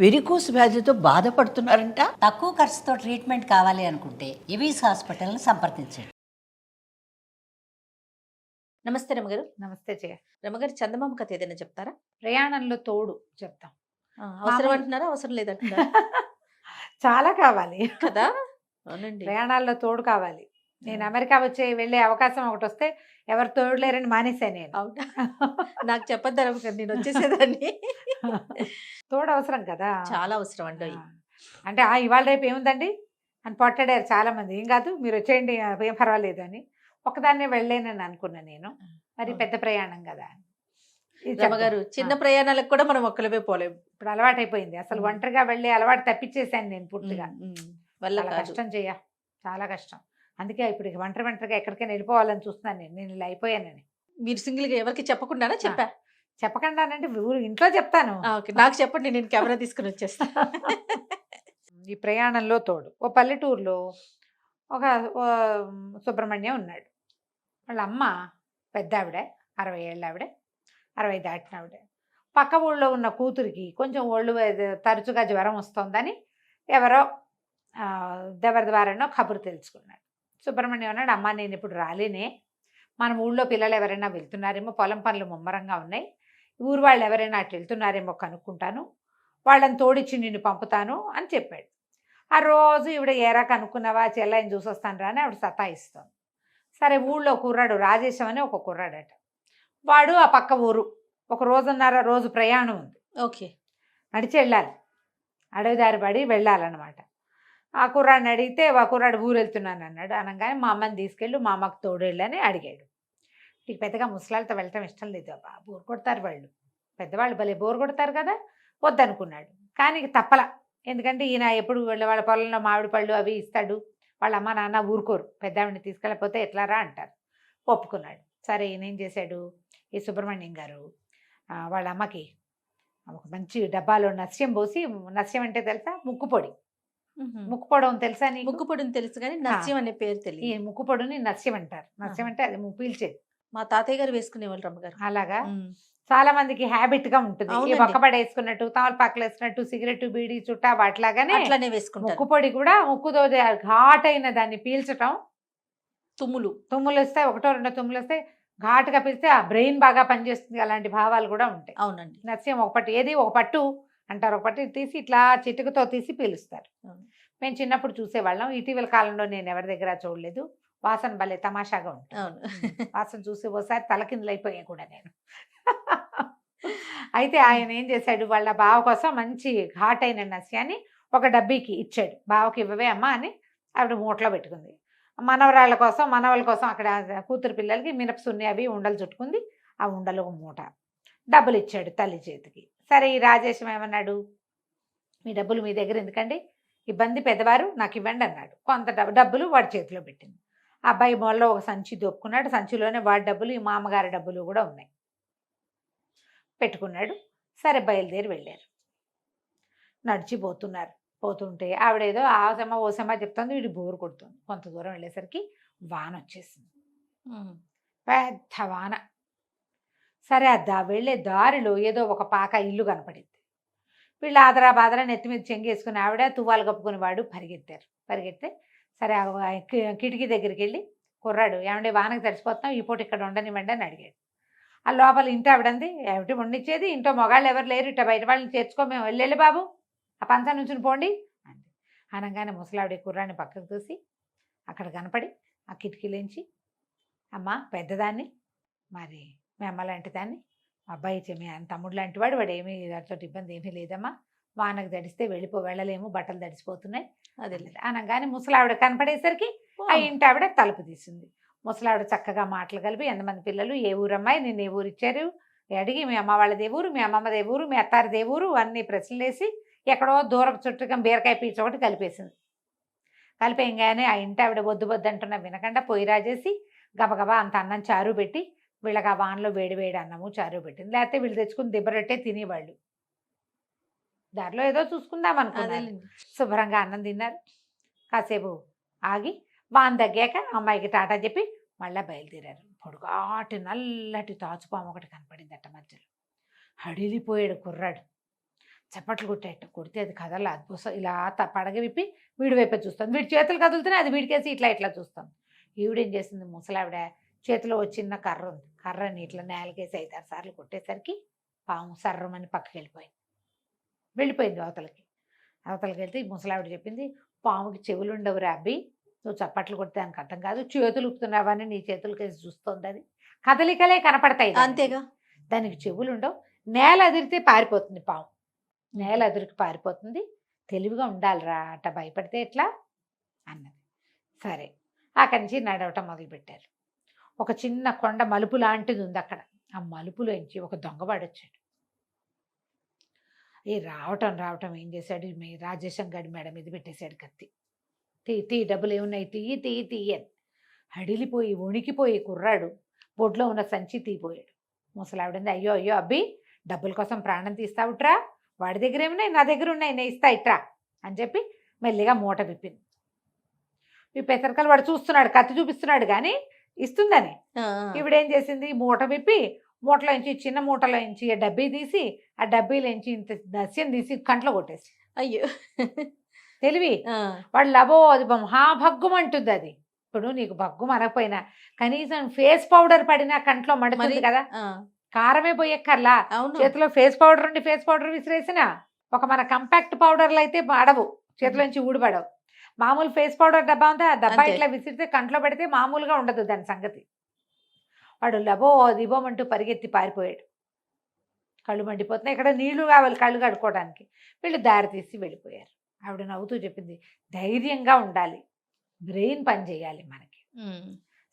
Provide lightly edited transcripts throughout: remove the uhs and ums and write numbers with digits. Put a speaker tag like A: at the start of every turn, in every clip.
A: Varicose వ్యాధితో బాధపడుతున్నారంట.
B: తక్కువ ఖర్చుతో ట్రీట్మెంట్ కావాలి అనుకుంటే ఎవిస్ హాస్పిటల్ని సంప్రదించండి.
C: నమస్తే రమగారు.
D: నమస్తే జయ.
C: రమగారు, చందమామ కథ ఏదైనా చెప్తారా?
D: ప్రయాణంలో తోడు చెప్తాం.
C: అవసరం అంటున్నారా, అవసరం లేదంటున్నారా?
D: చాలా కావాలి
C: కదా. అవునండి,
D: ప్రయాణాల్లో తోడు కావాలి. నేను అమెరికా వెళ్ళే అవకాశం ఒకటి వస్తే ఎవరు తోడు లేరని మానేశాను నేను.
C: అవునా? నాకు చెప్పొద్దు రమగారు, నేను వచ్చేసేదాన్ని.
D: తోడు అవసరం కదా,
C: చాలా అవసరం అండి.
D: అంటే ఇవాళ రేపు ఏముందండి అని పొట్టడారు చాలా మంది. ఏం కాదు మీరు వచ్చేయండి, ఏం పర్వాలేదు అని. ఒకదాన్నే వెళ్ళలేనని అనుకున్నా నేను. మరి పెద్ద ప్రయాణం కదా.
C: రమగారు, చిన్న ప్రయాణాలకు కూడా మనం ఒక్కలమే పోలేము.
D: ఇప్పుడు అలవాటు అయిపోయింది. అసలు ఒంటరిగా వెళ్ళే అలవాటు తప్పించేసాను నేను పూర్తిగా. చాలా కష్టం చెయ్య, చాలా కష్టం. అందుకే ఇప్పుడు ఒంటరిగా ఎక్కడికైనా వెళ్ళిపోవాలని చూస్తున్నాను నేను ఇలా అయిపోయానని.
C: మీరు సింగిల్ గా ఎవరికి చెప్పకుండానా?
D: చెప్పకుండానంటే ఇంట్లో చెప్తాను.
C: నాకు చెప్పండి, నేను కెమెరా తీసుకుని వచ్చేస్తా.
D: ఈ ప్రయాణంలో తోడు. ఓ పల్లెటూరులో ఒక సుబ్రహ్మణ్యం ఉన్నాడు. వాళ్ళ అమ్మ పెద్ద ఆవిడ, 60 ఏళ్ళ ఆవిడ, 60 దాటిన ఆవిడ. పక్క ఊళ్ళో ఉన్న కూతురికి కొంచెం ఒళ్ళు తరచుగా జ్వరం వస్తుందని ఎవరో ఎవరి ద్వారానో కబురు తెలుసుకున్నాడు. సుబ్రహ్మణ్యం అన్నాడు, అమ్మ నేను ఇప్పుడు రాలేనే, మన ఊళ్ళో పిల్లలు ఎవరైనా వెళ్తున్నారేమో, పొలం పనులు ముమ్మరంగా ఉన్నాయి, ఊరు వాళ్ళు ఎవరైనా అటు వెళ్తున్నారేమో కనుక్కుంటాను, వాళ్ళని తోడిచ్చి నిన్ను పంపుతాను అని చెప్పాడు. ఆ రోజు ఈవిడ ఏరా కనుక్కున్నావా, చెల్లాయిని చూసొస్తాను రా అని ఆవిడ సతాయిస్తాను. సరే ఊళ్ళో కుర్రాడు రాజేశం అని ఒక కుర్రాడట. వాడు ఆ పక్క ఊరు, ఒక రోజు ప్రయాణం ఉంది.
C: ఓకే,
D: నడిచి వెళ్ళాలి, అడవి దారి పడి వెళ్ళాలన్నమాట. ఆ కుర్రాడిని అడిగితే ఆ కుర్రాడు ఊరు వెళ్తున్నాను అన్నాడు. అనగానే మా అమ్మని తీసుకెళ్ళి మా అమ్మకు తోడు వెళ్ళని అడిగాడు. నీకు పెద్దగా ముసలాళ్ళతో వెళ్ళటం ఇష్టం లేదు అబ్బా, బోరు కొడతారు వాళ్ళు, పెద్దవాళ్ళు భలే బోరు కొడతారు కదా, వద్దనుకున్నాడు. కానీ తప్పల, ఎందుకంటే ఈయన ఎప్పుడు వాళ్ళ పొలంలో మామిడి పళ్ళు అవి ఇస్తాడు, వాళ్ళ అమ్మ నాన్న ఊరుకోరు, పెద్దవాడిని తీసుకెళ్ళకపోతే ఎట్లారా అంటారు. ఒప్పుకున్నాడు. సరే ఈయన ఏం చేశాడు, ఈ సుబ్రహ్మణ్యం గారు వాళ్ళ అమ్మకి ఒక మంచి డబ్బాలో నస్యం పోసి, నస్యం అంటే తెలుసా, ముక్కుపొడి. ముక్కుపొడం తెలుసా నీకు?
C: ముక్కుపొడిని తెలుసు కానీ నస్యం అనే పేరు
D: ఈ
C: తెలియదు.
D: ముక్కుపొడిని నస్యం అంటారు. నస్యం అంటే అది పీల్చేది.
C: మా తాతయ్య గారు వేసుకునేవాళ్ళు రమ్మగారు.
D: అలాగా చాలా మందికి హ్యాబిట్ గా ఉంటుంది. ఈ
C: అవునండి.
D: ఒక్కపడి వేసుకున్నట్టు, తమలపాకులు వేసుకున్నట్టు, సిగరెట్ బీడి చుట్టా వాటిలాగానే
C: అట్లానే వేసుకుంటారు.
D: ముక్కుపొడి కూడా ముక్కుతో ఘాట్ అయిన దాన్ని పీల్చటం.
C: తుమ్ములు
D: వస్తాయి, ఒకటో రెండో తుమ్ములు వస్తాయి, ఘాటుగా పీల్స్తే ఆ బ్రెయిన్ బాగా పనిచేస్తుంది. అలాంటి భావాలు కూడా ఉంటాయి.
C: అవునండి.
D: నస్యం ఒక పట్టు అంటారు, ఒక పట్టు తీసి ఇట్లా చిటుకుతో తీసి పీలుస్తారు. మేము చిన్నప్పుడు చూసేవాళ్ళం. ఇటీవల కాలంలో నేను ఎవరి దగ్గర చూడలేదు. వాసన భలే తమాషాగా ఉంటుంది.
C: అవును.
D: వాసన చూసి ఓసారి తలకిందులైపోయా కూడా నేను. అయితే ఆయన ఏం చేశాడు, వాళ్ళ బావ కోసం మంచి ఘాట్ అయిన నస్యాన్ని ఒక డబ్బీకి ఇచ్చాడు. బావకి ఇవ్వవే అమ్మా అని ఆవిడ మూటలో పెట్టుకుంది. మనవరాళ్ళ కోసం, మనవాళ్ళ కోసం అక్కడ కూతురు పిల్లలకి మినపసున్ని అవి ఉండలు చుట్టుకుంది. ఆ ఉండలు ఒక మూట డబ్బులు ఇచ్చాడు తల్లి చేతికి. సరే ఈ రాజేశం ఏమన్నాడు, మీ డబ్బులు మీ దగ్గర ఎందుకండి, ఇబ్బంది, పెద్దవారు నాకు ఇవ్వండి అన్నాడు. కొంత డబ్బులు వాడి చేతిలో పెట్టింది. ఆ అబ్బాయి మొల్లో ఒక సంచి దొప్పుకున్నాడు. సంచిలోనే వాడి డబ్బులు, ఈ మామగారి డబ్బులు కూడా ఉన్నాయి, పెట్టుకున్నాడు. సరే బయలుదేరి వెళ్ళారు. నడిచిపోతున్నారు. పోతుంటే ఆవిడేదో ఆసమ ఓసమ చెప్తుంది, వీడి బోరు కొడుతుంది. కొంత దూరం వెళ్ళేసరికి వాన వచ్చేసింది, పెద్ద వాన. సరే వెళ్ళే దారిలో ఏదో ఒక పాక ఇల్లు కనపడింది. వీళ్ళు ఆదరా బాదరా నెత్తి మీద చెంగేసుకుని ఆవిడ తువ్వాలు కప్పుకుని వాడు పరిగెడితే సరే కిటికీ దగ్గరికి వెళ్ళి కుర్రాడు, ఏమంటే వానకు తడిసిపోతున్నాం, ఈ పూట ఇక్కడ ఉండనివ్వండి అని అడిగాడు. ఆ లోపల ఇంటి ఆవిడంది, ఏమిటి వండిచ్చేది, ఇంట్లో మొగాళ్ళు ఎవరు లేరు, ఇట్లా బయట వాళ్ళని చేర్చుకో, మేము వెళ్ళి బాబు ఆ పంచం నుంచి పోండి అంది. అనగానే ముసలావిడ కుర్రాన్ని పక్కకు చూసి అక్కడ కనపడి ఆ కిటికీలోంచి, అమ్మ పెద్దదాన్ని, మరి మీ అమ్మ లాంటి దాన్ని, అబ్బాయి మీ తమ్ముడు లాంటి వాడు, వాడు ఏమీ దాంతో ఇబ్బంది ఏమీ లేదమ్మా, వానకు తడిస్తే వెళ్ళలేము, బట్టలు తడిసిపోతున్నాయి అదే లేదు అనగానే ముసలావిడ కనపడేసరికి ఆ ఇంటి ఆవిడ తలుపు తీసింది. ముసలావిడ చక్కగా మాటలు కలిపి, ఎంతమంది పిల్లలు, ఏ ఊరమ్మాయి, నిన్ను ఏ ఊరు ఇచ్చారు అడిగి, మీ అమ్మ వాళ్ళది ఏ ఊరు, మీ అమ్మమ్మది ఏ ఊరు, మీ అత్తారిది ఏ ఊరు అన్ని ప్రశ్నలు వేసి ఎక్కడో దూరపు చుట్టుగా బీరకాయ పీచ ఒకటి కలిపేసింది. కలిపేయంగానే ఆ ఇంటి ఆవిడ బొద్దు అంటున్నా వినకుండా పొయ్యి రాజేసి గబగబా అంత అన్నం చారు పెట్టి వీళ్ళకి ఆ వానలో వేడి అన్నము చారు పెట్టింది. లేకపోతే వీళ్ళు తెచ్చుకుని దిబ్బరొట్టే తినేవాళ్ళు. దారిలో ఏదో చూసుకుందాం అనుకున్నారు. శుభ్రంగా అన్నం తిన్నారు. కాసేపు ఆగి వాన తగ్గాక అమ్మాయికి టాటా చెప్పి మళ్ళీ బయలుదేరారు. పొడుగాటి నల్లటి తాచుపాము ఒకటి కనపడిందట మధ్యలో. హడిలిపోయాడు కుర్రాడు. చప్పట్లు కొట్టేట కొడితే అది కదలా అది ఇలా పడగ విప్పి వీడి వైపే చూస్తుంది. వీడి చేతులు కదులుతున్నాయి, అది వీడికేసి ఇట్లా ఇట్లా చూస్తాం. ఈవిడేం చేసింది, ముసలావిడ చేతిలో ఒక చిన్న కర్ర ఉంది, కర్రని ఇట్లా నేలకేసి 5-6 సార్లు కొట్టేసరికి పాము సర్రమని పక్కకి వెళ్ళిపోయింది అవతలకి వెళ్తే ఈ ముసలావిడ చెప్పింది, పాముకి చెవులు ఉండవురా అబ్బి, నువ్వు చప్పట్లు కొడితే దానికి అర్థం కాదు, చేతులు ఉప్పుతున్నావని నీ చేతులకేసి చూస్తుంది, అది కదలికలే కనపడతాయి
C: అంతేగా,
D: దానికి చెవులు ఉండవు, నేల అదిరితే పారిపోతుంది పాము, నేల అదిరికి పారిపోతుంది, తెలివిగా ఉండాలిరా, అట్ట భయపడితే ఎట్లా అన్నది. సరే అక్కడి నుంచి నడవటం మొదలుపెట్టారు. ఒక చిన్న కొండ మలుపు లాంటిది ఉంది అక్కడ, ఆ మలుపులోంచి ఒక దొంగవాడు వచ్చాడు. ఈ రావటం ఏం చేశాడు, రాజేశం గడి మెడ మీద పెట్టేశాడు కత్తి. తీ డబ్బులు ఏమున్నాయి, తీయి అని హడిలిపోయి వణికిపోయి కుర్రాడు బొడ్లో ఉన్న సంచి తీపోయాడు. ముసలావిడంది, అయ్యో అబ్బి, డబ్బుల కోసం ప్రాణం తీస్తావుట్రా, వాడి దగ్గర ఏమున్నాయి, నా దగ్గర ఉన్నాయి, నేను ఇస్తా ఇట్రా అని చెప్పి మెల్లిగా మూట విప్పింది. విప్పేసరికల్ వాడు చూస్తున్నాడు, కత్తి చూపిస్తున్నాడు కానీ ఇస్తుందని. ఈవిడేం చేసింది, మూట విప్పి మూటలోంచి, చిన్న మూటలోంచి డబ్బీ తీసి, ఆ డబ్బీలోంచి ఇంత దస్యం తీసి కంట్లో కొట్టేసి.
C: అయ్యో
D: తెలివి వాడు లబో అది మహాభగ్గుమంటుంది. అది ఇప్పుడు నీకు భగ్గుం అనకపోయినా కనీసం ఫేస్ పౌడర్ పడినా కంట్లో మడుతుంది కదా, కారమే పోయక్కర్లా, చేతిలో ఫేస్ పౌడర్ ఉండి ఫేస్ పౌడర్ విసిరేసిన ఒక మన కంపాక్ట్ పౌడర్లు అయితే పడవు, చేతిలోంచి ఊడిపడవు. మామూలు ఫేస్ పౌడర్ డబ్బా ఉంటే ఆ డబ్బా ఇట్లా విసిరితే కంట్లో పెడితే మామూలుగా ఉండదు దాని సంగతి. వాడు లబో దిబోమంటూ పరిగెత్తి పారిపోయాడు. కళ్ళు మండిపోతున్నాయి, ఇక్కడ నీళ్లు కావాలి కళ్ళు కడుక్కోవడానికి. వీళ్ళు దారి తీసి వెళ్ళిపోయారు. ఆవిడ నవ్వుతూ చెప్పింది, ధైర్యంగా ఉండాలి, బ్రెయిన్ పని చేయాలి మనకి.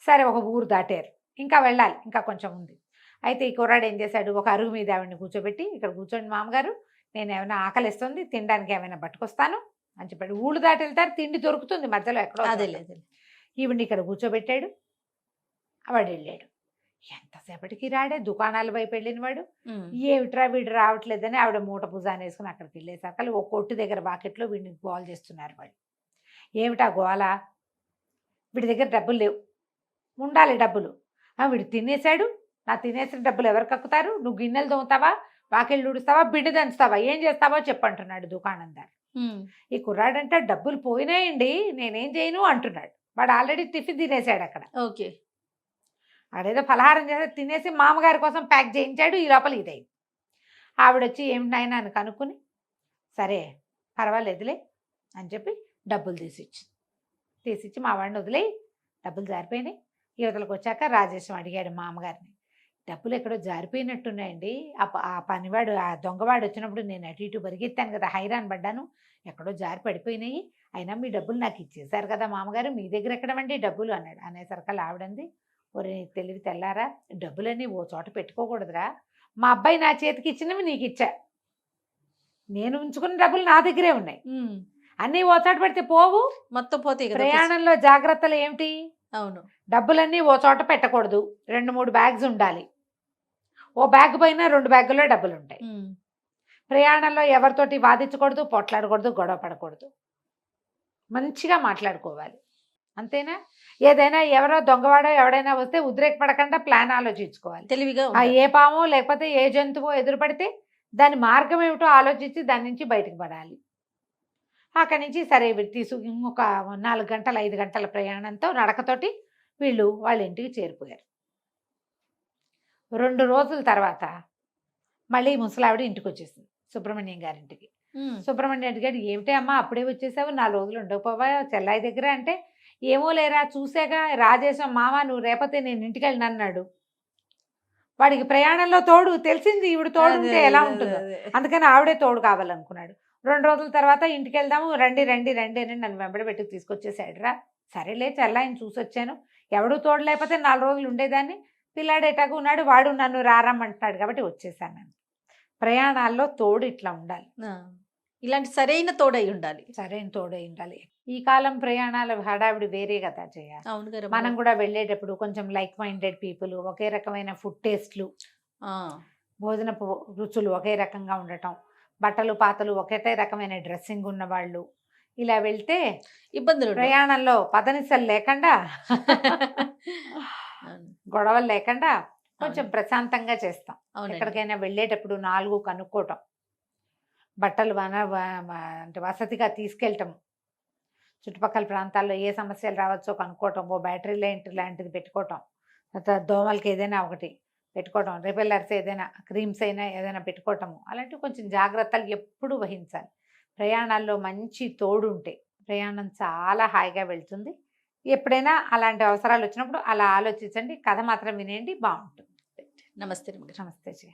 D: సరే ఒక ఊరు దాటారు, ఇంకా వెళ్ళాలి, ఇంకా కొంచెం ఉంది. అయితే ఈ కుర్రాడు ఏం చేశాడు, ఒక అరుగు మీద ఆవిడని కూర్చోబెట్టి, ఇక్కడ కూర్చోండి మామగారు, నేను ఏమైనా ఆకలిస్తుంది, తినడానికి ఏమైనా పట్టుకొస్తాను అని చెప్పాడు. ఊళ్ళు దాటి వెళ్తారు, తిండి దొరుకుతుంది మధ్యలో ఎక్కడో. ఈవిడ్ని ఇక్కడ కూర్చోబెట్టాడు, వాడు వెళ్ళాడు. ఎంతసేపటికి రాడే, దుకాణాల వైపు వెళ్ళిన వాడు. ఏమిట్రా వీడు రావట్లేదని ఆవిడ మూట భుజాన్ని వేసుకుని అక్కడికి వెళ్ళేసరికి ఒక కొట్టు దగ్గర బాకెట్లో వీడిని గోల చేస్తున్నారు వాళ్ళు. ఏమిటా గోల, వీడి దగ్గర డబ్బులు లేవు, ఉండాలి డబ్బులు, వీడు తినేశాడు, నా తినేసిన డబ్బులు ఎవరు కక్కుతారు, నువ్వు గిన్నెలు దొంగతావా, వాకిళ్ళు ఊడుస్తావా, బిడ్డ దంచుతావా, ఏం చేస్తావో చెప్పంటున్నాడు దుకాణందారు. ఈ కుర్రాడంటే డబ్బులు పోయినాయండి, నేనేం చేయను అంటున్నాడు. వాడు ఆల్రెడీ టిఫిన్ తినేశాడు అక్కడ.
C: ఓకే,
D: ఆడేదో ఫలహారం చేస్తే తినేసి మామగారి కోసం ప్యాక్ చేయించాడు. ఈ లోపల ఇదైంది. ఆవిడొచ్చి ఏమిటి నాయనా అని కనుక్కుని, సరే పర్వాలేదులే అని చెప్పి డబ్బులు తీసిచ్చి మా వాడిని వదిలేయి, డబ్బులు జారిపోయినాయి. యువతలకు వచ్చాక రాజేశం అడిగాడు మా అమ్మగారిని, డబ్బులు ఎక్కడో జారిపోయినట్టున్నాయండి, ఆ పనివాడు ఆ దొంగవాడు వచ్చినప్పుడు నేను అటు ఇటు పరిగెత్తాను కదా, హైరాన్ పడ్డాను, ఎక్కడో జారి పడిపోయినాయి, అయినా మీ డబ్బులు నాకు ఇచ్చేశారు కదా మామగారు, మీ దగ్గర ఎక్కడమండి డబ్బులు అన్నాడు. అనేసరికి ఆవిడంది, ఒరే తెలివి తెల్లారా, డబ్బులన్నీ ఓ చోట పెట్టుకోకూడదురా, మా అబ్బాయి నా చేతికి ఇచ్చినవి నీకు ఇచ్చా, నేను ఉంచుకున్న డబ్బులు నా దగ్గరే ఉన్నాయి, అన్నీ ఓ చోట పెడితే పోవు,
C: మొత్తం పోతే.
D: ప్రయాణంలో జాగ్రత్తలు ఏమిటి,
C: అవును,
D: డబ్బులన్నీ ఓ చోట పెట్టకూడదు, 2-3 బ్యాగ్స్ ఉండాలి, ఓ బ్యాగ్ పైన 2 బ్యాగుల్లో డబ్బులు ఉంటాయి. ప్రయాణంలో ఎవరితోటి వాదించకూడదు, పొట్లాడకూడదు, గొడవ పడకూడదు, మంచిగా మాట్లాడుకోవాలి, అంతేనా. ఏదైనా ఎవరో దొంగవాడో ఎవడైనా వస్తే ఉద్రేకపడకుండా ప్లాన్ ఆలోచించుకోవాలి తెలివిగా. ఏ పామో లేకపోతే ఏ జంతువో ఎదురుపడితే దాని మార్గం ఏమిటో ఆలోచించి దాని నుంచి బయటకు పడాలి. అక్కడి నుంచి సరే ఇంకొక 4 గంటల 5 గంటల ప్రయాణంతో నడకతోటి వీళ్ళు వాళ్ళ ఇంటికి చేరిపోయారు. 2 రోజుల తర్వాత మళ్ళీ ముసలావిడ ఇంటికి వచ్చేసింది, సుబ్రహ్మణ్యం గారింటికి. సుబ్రహ్మణ్యం గారు, ఏమిటి అమ్మా అప్పుడే వచ్చేసావు, 4 రోజులు ఉండకపోవా చెల్లాయి దగ్గర అంటే, ఏమో లేరా చూసాగా రాజేశం మామ, నువ్వు రేపతే నేను ఇంటికి వెళ్ళిన అన్నాడు. వాడికి ప్రయాణంలో తోడు తెలిసింది, ఈవిడ తోడు ఉంటే ఎలా ఉంటుందో, అందుకని ఆవిడే తోడు కావాలనుకున్నాడు. 2 రోజుల తర్వాత ఇంటికి వెళ్దాము, రండి రండి రండి అని నన్ను వెంబడి తీసుకొచ్చేసాడురా. సరేలే చల్లాయిని చూసి వచ్చాను, ఎవడు తోడు లేకపోతే 4 రోజులు ఉండేదాన్ని, పిల్లాడేటాకు ఉన్నాడు, వాడు నన్ను రారమ్మంటున్నాడు కాబట్టి వచ్చేసాను. నేను ప్రయాణాల్లో తోడు ఇట్లా ఉండాలి,
C: ఇలాంటి సరైన తోడై ఉండాలి,
D: సరైన తోడై ఉండాలి. ఈ కాలం ప్రయాణాల హడావిడి వేరే కదా చేయాలి.
C: అవును కదా,
D: మనం కూడా వెళ్ళేటప్పుడు కొంచెం లైక్ మైండెడ్ పీపుల్, ఒకే రకమైన ఫుడ్ టేస్ట్లు, భోజనపు రుచులు ఒకే రకంగా ఉండటం, బట్టలు పాతలు ఒకటే రకమైన డ్రెస్సింగ్ ఉన్న వాళ్ళు, ఇలా వెళ్తే
C: ఇబ్బందులు,
D: ప్రయాణంలో పదనిసలు లేకుండా గొడవలు లేకుండా కొంచెం ప్రశాంతంగా చేస్తాం. ఎక్కడికైనా వెళ్ళేటప్పుడు 4 కనుక్కోవటం, బట్టలు అంటే వసతిగా తీసుకెళ్ళటం, చుట్టుపక్కల ప్రాంతాల్లో ఏ సమస్యలు రావచ్చో కనుక్కోవటం, ఓ బ్యాటరీ లైట్ లాంటిది పెట్టుకోవటం, తర్వాత దోమలకి ఏదైనా ఒకటి పెట్టుకోవటం, రిపెల్లర్స్ ఏదైనా క్రీమ్స్ అయినా ఏదైనా పెట్టుకోవటము, అలాంటివి కొంచెం జాగ్రత్తలు ఎప్పుడూ వహించాలి. ప్రయాణాల్లో మంచి తోడు ఉంటే ప్రయాణం చాలా హాయిగా వెళ్తుంది. ఎప్పుడైనా అలాంటి అవసరాలు వచ్చినప్పుడు అలా ఆలోచించండి, కథ మాత్రం వినేయండి, బాగుంటుంది.
C: నమస్తే రమగారు.
D: నమస్తే జయ.